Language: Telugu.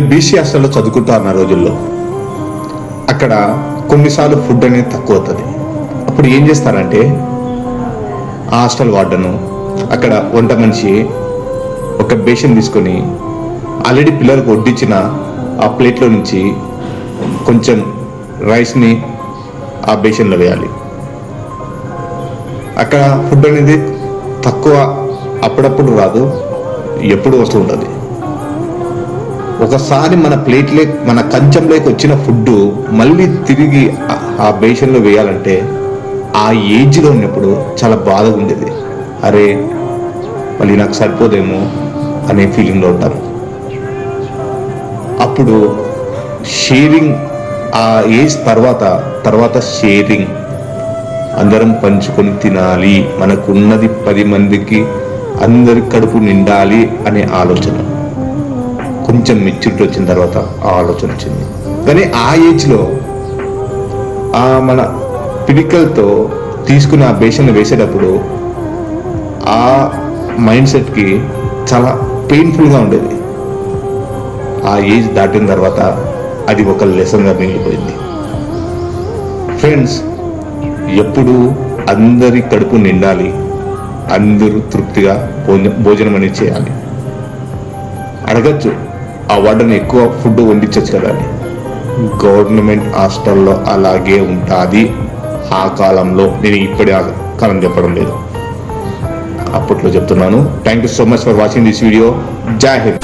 నేను బీసీ హాస్టల్లో చదువుకుంటా ఉన్న రోజుల్లో అక్కడ కొన్నిసార్లు ఫుడ్ అనేది తక్కువ అవుతుంది. అప్పుడు ఏం చేస్తారంటే ఆ హాస్టల్ వార్డను అక్కడ వంట మనిషి ఒక బేషన్ తీసుకొని ఆల్రెడీ పిల్లలకు వడ్డించిన ఆ ప్లేట్లో నుంచి కొంచెం రైస్ని ఆ బేషన్లో వేయాలి. అక్కడ ఫుడ్ అనేది తక్కువ అప్పుడప్పుడు రాదు, ఎప్పుడు వస్తూ ఉంటుంది. ఒకసారి మన కంచంలోకి వచ్చిన ఫుడ్ మళ్ళీ తిరిగి ఆ బేషన్లో వేయాలంటే ఆ ఏజ్లో ఉన్నప్పుడు చాలా బాధగా ఉండేది. అరే మళ్ళీ నాకు సరిపోదేమో అనే ఫీలింగ్లో ఉంటాను. అప్పుడు షేరింగ్ ఆ ఏజ్ తర్వాత షేరింగ్, అందరం పంచుకొని తినాలి, మనకున్నది 10 మందికి అందరి కడుపు నిండాలి అనే ఆలోచన. కొంచెం మెచ్యూరిటీ వచ్చిన తర్వాత ఆ ఆలోచన వచ్చింది. కానీ ఆ ఏజ్లో మన పిడికలతో తీసుకుని ఆ బేషన్ వేసేటప్పుడు ఆ మైండ్ సెట్కి చాలా పెయిన్ఫుల్గా ఉండేది. ఆ ఏజ్ దాటిన తర్వాత అది ఒక లెసన్గా మిగిలిపోయింది. ఫ్రెండ్స్, ఎప్పుడు అందరి కడుపు నిండాలి, అందరూ తృప్తిగా భోజనం అనేది చేయాలి. అడగచ్చు ఆ వార్డెన్ ఎక్కువ ఫుడ్ వండించచ్చు కదా అని. గవర్నమెంట్ హాస్టల్లో అలాగే ఉంటుంది. ఆ కాలంలో, నేను ఇప్పటి ఆ కాలం చెప్పడం లేదు, అప్పట్లో చెప్తున్నాను. Thank you so much for watching this video. జై హింద్.